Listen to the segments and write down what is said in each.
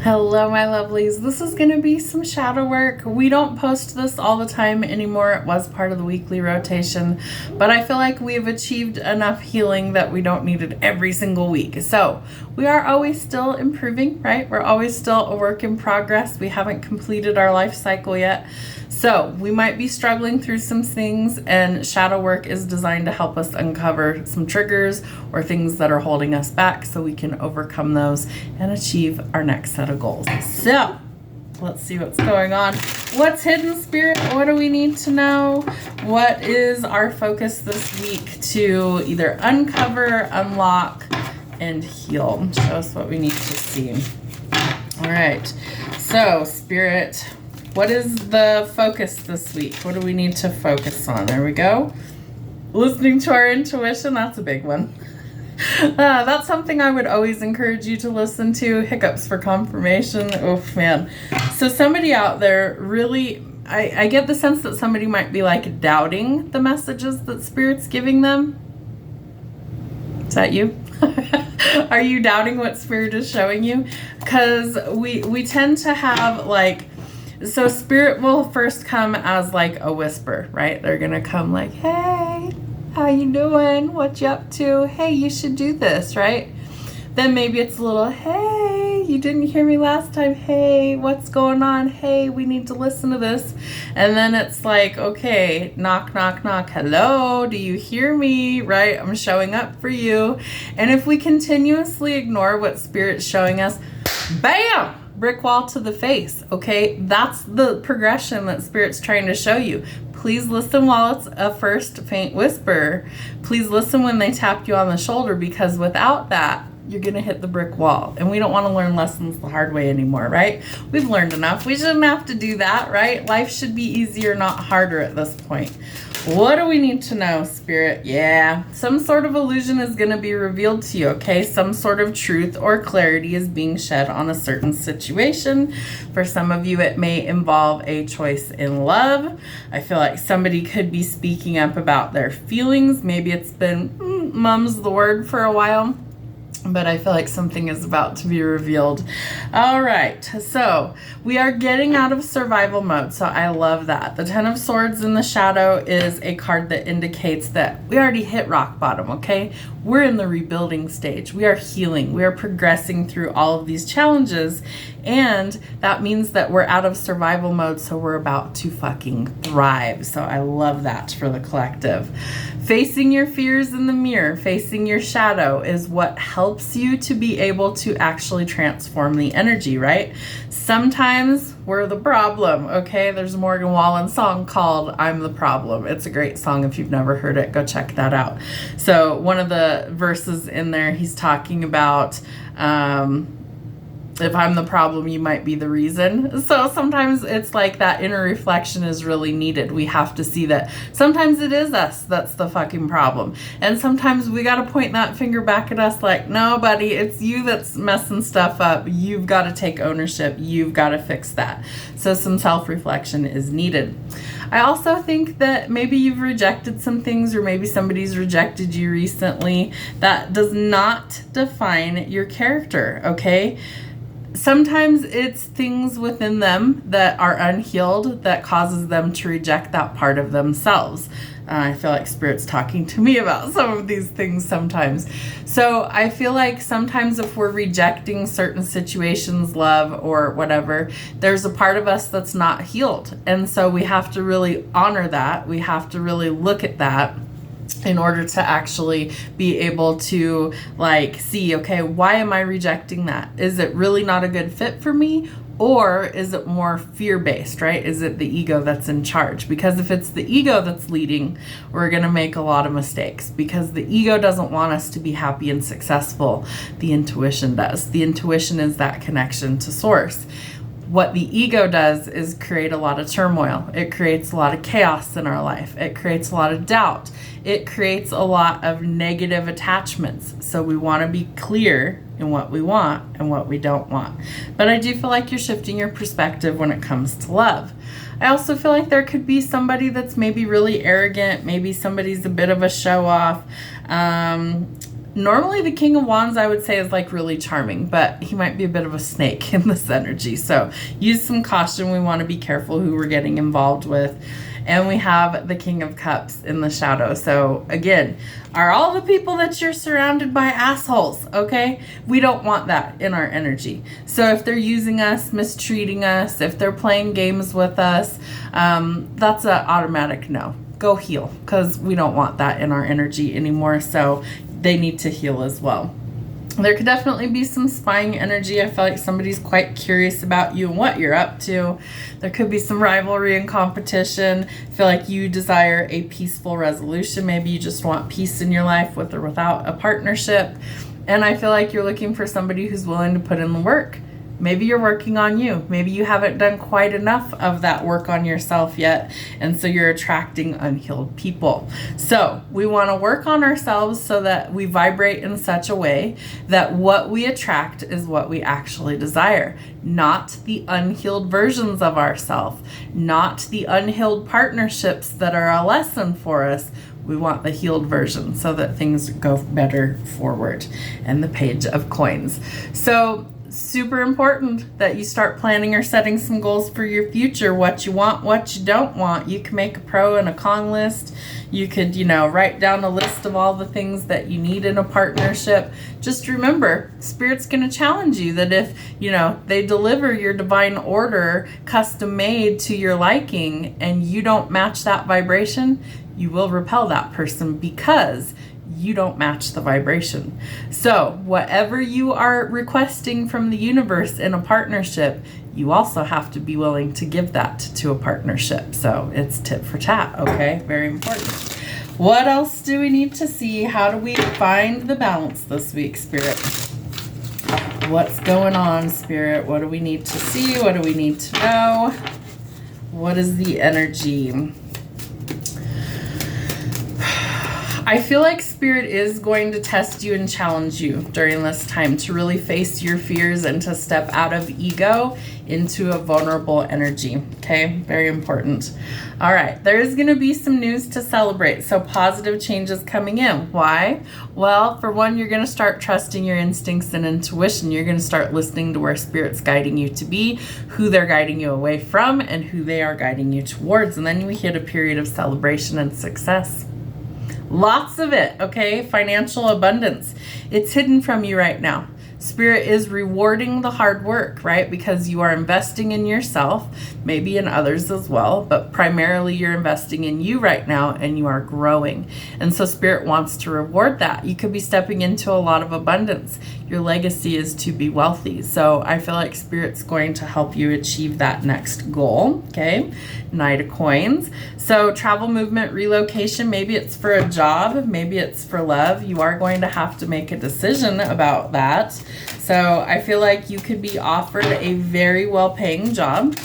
Hello, my lovelies. This is going to be some shadow work. We don't post this all the time anymore. It was part of the weekly rotation, but I feel like we've achieved enough healing that we don't need it every single week. So we are always still improving, right? We're always still a work in progress. We haven't completed our life cycle yet. So we might be struggling through some things, and shadow work is designed to help us uncover some triggers or things that are holding us back so we can overcome those and achieve our next set of goals. So let's see what's going on. What's hidden, Spirit? What do we need to know? What is our focus this week to either uncover, unlock, and heal? Show us what we need to see. All right. So, Spirit, what is the focus this week? What do we need to focus on? There we go. Listening to our intuition, that's a big one. That's something I would always encourage you to listen to. Hiccups for confirmation. Oh, man. So somebody out there really, I get the sense that somebody might be like doubting the messages that Spirit's giving them. Is that you? Are you doubting what Spirit is showing you? Because we tend to have like, so Spirit will first come as like a whisper, right? They're going to come like, hey, how you doing? What you up to? Hey, you should do this, right? Then maybe it's a little, hey, you didn't hear me last time. Hey, what's going on? Hey, we need to listen to this. And then it's like, okay, knock, knock, knock. Hello, do you hear me? Right? I'm showing up for you. And if we continuously ignore what Spirit's showing us, bam! Brick wall to the face, okay? That's the progression that Spirit's trying to show you. Please listen while it's a first faint whisper. Please listen when they tap you on the shoulder, because without that, you're going to hit the brick wall. And we don't want to learn lessons the hard way anymore, right? We've learned enough. We shouldn't have to do that, right? Life should be easier, not harder at this point. What do we need to know, Spirit? Yeah, some sort of illusion is going to be revealed to you, okay? Some sort of truth or clarity is being shed on a certain situation. For some of you, it may involve a choice in love. I feel like somebody could be speaking up about their feelings. Maybe it's been mum's the word for a while, but I feel like something is about to be revealed. All right, so we are getting out of survival mode, so I love that. The Ten of Swords in the shadow is a card that indicates that we already hit rock bottom, okay? We're in the rebuilding stage. We are healing. We are progressing through all of these challenges, and that means that we're out of survival mode, so we're about to fucking thrive. So I love that for the collective. Facing your fears in the mirror, facing your shadow is what helps you to be able to actually transform the energy, right? Sometimes we're the problem, okay? There's a Morgan Wallen song called I'm the Problem. It's a great song. If you've never heard it, go check that out. So one of the verses in there, he's talking about if I'm the problem, you might be the reason. So sometimes it's like that inner reflection is really needed. We have to see that sometimes it is us that's the fucking problem. And sometimes we got to point that finger back at us like, no, buddy, it's you that's messing stuff up. You've got to take ownership. You've got to fix that. So some self-reflection is needed. I also think that maybe you've rejected some things, or maybe somebody's rejected you recently. That does not define your character, okay? Sometimes it's things within them that are unhealed that causes them to reject that part of themselves. I feel like Spirit's talking to me about some of these things sometimes. So I feel like sometimes if we're rejecting certain situations, love or whatever, there's a part of us that's not healed. And so we have to really honor that. We have to really look at that in order to actually be able to like see, okay, why am I rejecting that? Is it really not a good fit for me? Or is it more fear-based, right? Is it the ego that's in charge? Because if it's the ego that's leading, we're going to make a lot of mistakes, because the ego doesn't want us to be happy and successful. The intuition does. The intuition is that connection to source. What the ego does is create a lot of turmoil. It creates a lot of chaos in our life. It creates a lot of doubt. It creates a lot of negative attachments. So we want to be clear in what we want and what we don't want. But I do feel like you're shifting your perspective when it comes to love. I also feel like there could be somebody that's maybe really arrogant. Maybe somebody's a bit of a show off. Normally the King of Wands, I would say, is like really charming, but he might be a bit of a snake in this energy. So use some caution. We want to be careful who we're getting involved with. And we have the King of Cups in the shadow. So again, are all the people that you're surrounded by assholes? Okay, we don't want that in our energy. So if they're using us, mistreating us, if they're playing games with us, that's an automatic no. Go heal, because we don't want that in our energy anymore. So they need to heal as well. There could definitely be some spying energy. I feel like somebody's quite curious about you and what you're up to. There could be some rivalry and competition. I feel like you desire a peaceful resolution. Maybe you just want peace in your life with or without a partnership. And I feel like you're looking for somebody who's willing to put in the work. Maybe you're working on you. Maybe you haven't done quite enough of that work on yourself yet, and so you're attracting unhealed people. So we want to work on ourselves so that we vibrate in such a way that what we attract is what we actually desire, not the unhealed versions of ourselves, not the unhealed partnerships that are a lesson for us. We want the healed version so that things go better forward. And the Page of Coins. So super important that you start planning or setting some goals for your future, what you want, what you don't want. You can make a pro and a con list. You could, write down a list of all the things that you need in a partnership. Just remember, Spirit's going to challenge you that if, they deliver your divine order custom made to your liking and you don't match that vibration, you will repel that person because you don't match the vibration. So whatever you are requesting from the universe in a partnership, you also have to be willing to give that to a partnership. So it's tit for tat, okay? Very important. What else do we need to see? How do we find the balance this week, Spirit? What's going on, Spirit? What do we need to see? What do we need to know? What is the energy? I feel like Spirit is going to test you and challenge you during this time to really face your fears and to step out of ego into a vulnerable energy. Okay, very important. All right, there is going to be some news to celebrate. So positive changes coming in. Why? Well, for one, you're going to start trusting your instincts and intuition. You're going to start listening to where Spirit's guiding you to be, who they're guiding you away from, and who they are guiding you towards. And then we hit a period of celebration and success. Lots of it, okay? Financial abundance. It's hidden from you right now. Spirit is rewarding the hard work, right? Because you are investing in yourself, maybe in others as well, but primarily you're investing in you right now and you are growing. And so Spirit wants to reward that. You could be stepping into a lot of abundance. Your legacy is to be wealthy. So I feel like Spirit's going to help you achieve that next goal, okay? Knight of Coins. So travel, movement, relocation, maybe it's for a job, maybe it's for love. You are going to have to make a decision about that. So I feel like you could be offered a very well-paying job,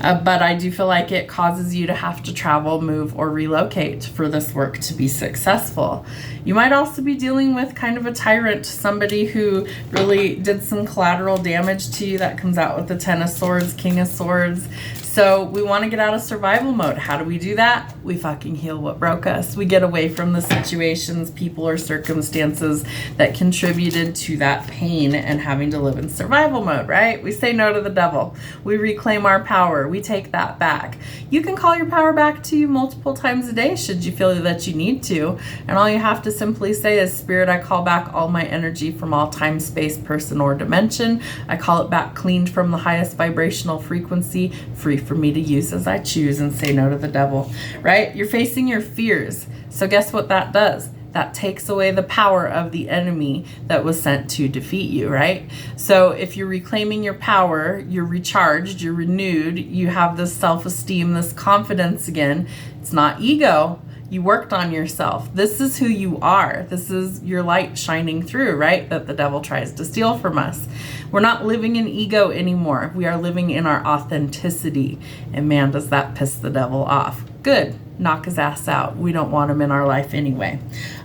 but I do feel like it causes you to have to travel, move, or relocate for this work to be successful. You might also be dealing with kind of a tyrant, somebody who really did some collateral damage to you. That comes out with the Ten of Swords, King of Swords. So we want to get out of survival mode. How do we do that? We fucking heal what broke us. We get away from the situations, people, or circumstances that contributed to that pain and having to live in survival mode, right? We say no to the devil. We reclaim our power. We take that back. You can call your power back to you multiple times a day should you feel that you need to. And all you have to simply say is, Spirit, I call back all my energy from all time, space, person, or dimension. I call it back cleaned from the highest vibrational frequency, free for me to use as I choose, and say no to the devil, right? You're facing your fears. So guess what that does? That takes away the power of the enemy that was sent to defeat you, right? So if you're reclaiming your power, you're recharged, you're renewed, you have this self-esteem, this confidence again. It's not ego. You worked on yourself. This is who you are. This is your light shining through, right? That the devil tries to steal from us. We're not living in ego anymore. We are living in our authenticity. And man, does that piss the devil off. Good. Knock his ass out. We don't want him in our life anyway.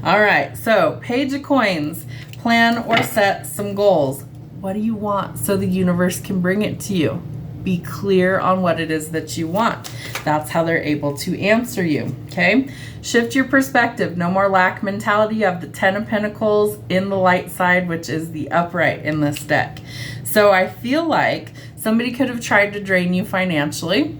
All right. So Page of Coins. Plan or set some goals. What do you want so the universe can bring it to you? Be clear on what it is that you want. That's how they're able to answer you, okay? Shift your perspective. No more lack mentality. You have the 10 of Pentacles in the light side, which is the upright in this deck. So I feel like somebody could have tried to drain you financially.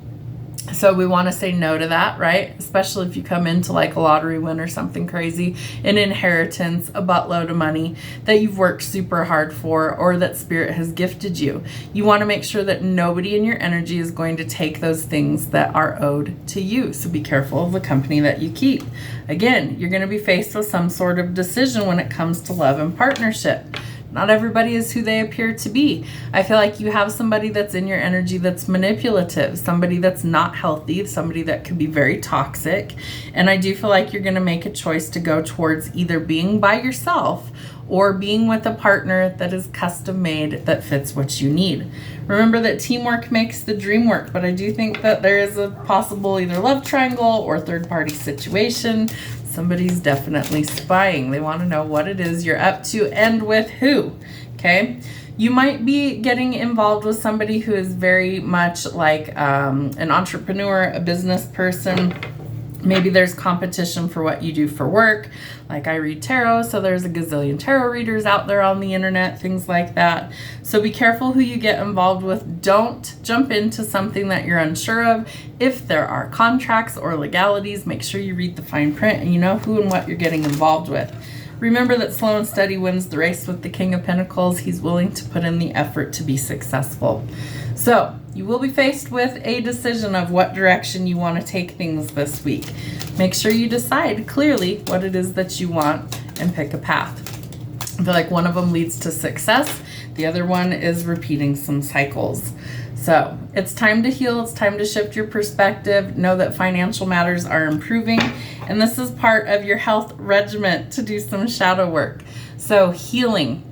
So we want to say no to that, right? Especially if you come into like a lottery win or something crazy, an inheritance, a buttload of money that you've worked super hard for, or that spirit has gifted you. You want to make sure that nobody in your energy is going to take those things that are owed to you. So be careful of the company that you keep. Again, you're going to be faced with some sort of decision when it comes to love and partnership. Not everybody is who they appear to be. I feel like you have somebody that's in your energy that's manipulative, somebody that's not healthy, somebody that could be very toxic. And I do feel like you're going to make a choice to go towards either being by yourself or being with a partner that is custom made that fits what you need. Remember that teamwork makes the dream work, but I do think that there is a possible either love triangle or third party situation. Somebody's definitely spying. They want to know what it is you're up to and with who, okay? You might be getting involved with somebody who is very much like an entrepreneur, a business person. Maybe there's competition for what you do for work. Like I read tarot, so there's a gazillion tarot readers out there on the internet, things like that. So be careful who you get involved with. Don't jump into something that you're unsure of. If there are contracts or legalities, make sure you read the fine print and you know who and what you're getting involved with. Remember that slow and steady wins the race with the King of Pentacles. He's willing to put in the effort to be successful. So you will be faced with a decision of what direction you want to take things this week. Make sure you decide clearly what it is that you want and pick a path. I feel like one of them leads to success. The other one is repeating some cycles. So it's time to heal. It's time to shift your perspective. Know that financial matters are improving. And this is part of your health regimen to do some shadow work. So healing.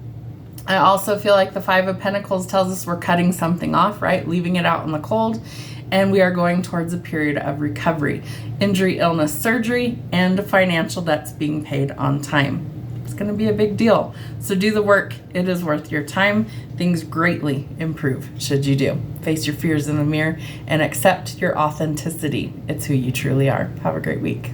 I also feel like the Five of Pentacles tells us we're cutting something off, right? Leaving it out in the cold. And we are going towards a period of recovery. Injury, illness, surgery, and financial debts being paid on time. It's going to be a big deal. So do the work. It is worth your time. Things greatly improve should you do. Face your fears in the mirror and accept your authenticity. It's who you truly are. Have a great week.